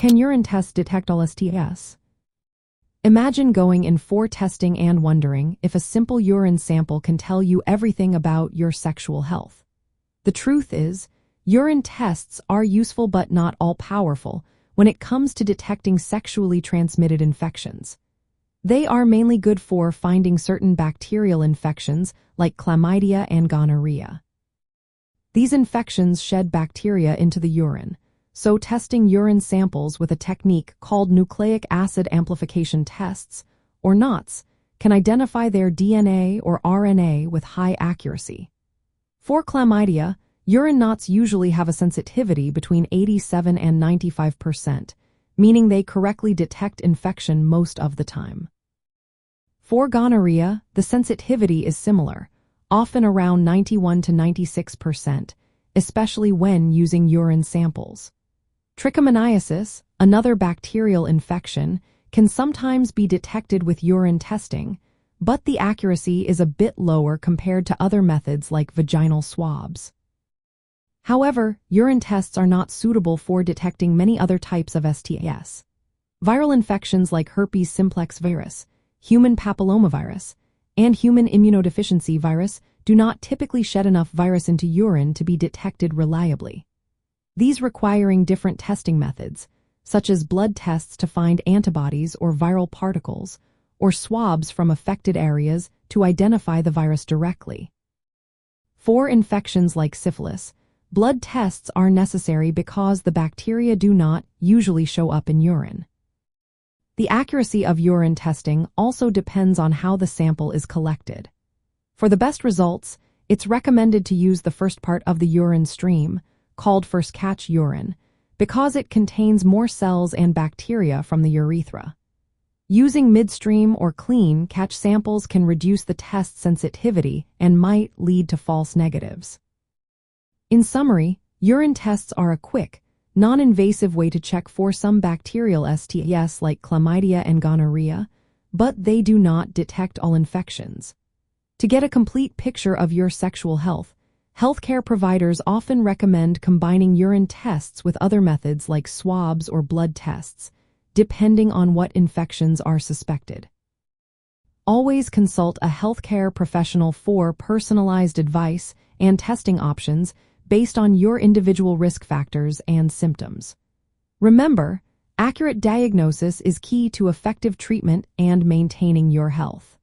Can urine tests detect all STIs? Imagine going in for testing and wondering if a simple urine sample can tell you everything about your sexual health. The truth is, urine tests are useful but not all-powerful when it comes to detecting sexually transmitted infections. They are mainly good for finding certain bacterial infections like Chlamydia and Gonorrhea. These infections shed bacteria into the urine, so testing urine samples with a technique called nucleic acid amplification tests, or NAATs, can identify their DNA or RNA with high accuracy. For Chlamydia, urine NAATs usually have a sensitivity between 87 and 95%, meaning they correctly detect infection most of the time. For Gonorrhea, the sensitivity is similar, often around 91 to 96%, especially when using urine samples. Trichomoniasis, another bacterial infection, can sometimes be detected with urine testing, but the accuracy is a bit lower compared to other methods like vaginal swabs. However, urine tests are not suitable for detecting many other types of STIs. Viral infections like herpes simplex virus, human papillomavirus, and human immunodeficiency virus do not typically shed enough virus into urine to be detected reliably. These requiring different testing methods, such as blood tests to find antibodies or viral particles, or swabs from affected areas to identify the virus directly. For infections like syphilis, blood tests are necessary because the bacteria do not usually show up in urine. The accuracy of urine testing also depends on how the sample is collected. For the best results, it's recommended to use the first part of the urine stream, called first catch urine, because it contains more cells and bacteria from the urethra. Using midstream or clean catch samples can reduce the test sensitivity and might lead to false negatives. In summary, urine tests are a quick, non-invasive way to check for some bacterial STIs like Chlamydia and Gonorrhea, but they do not detect all infections. To get a complete picture of your sexual health, healthcare providers often recommend combining urine tests with other methods like swabs or blood tests, depending on what infections are suspected. Always consult a healthcare professional for personalized advice and testing options based on your individual risk factors and symptoms. Remember, accurate diagnosis is key to effective treatment and maintaining your health.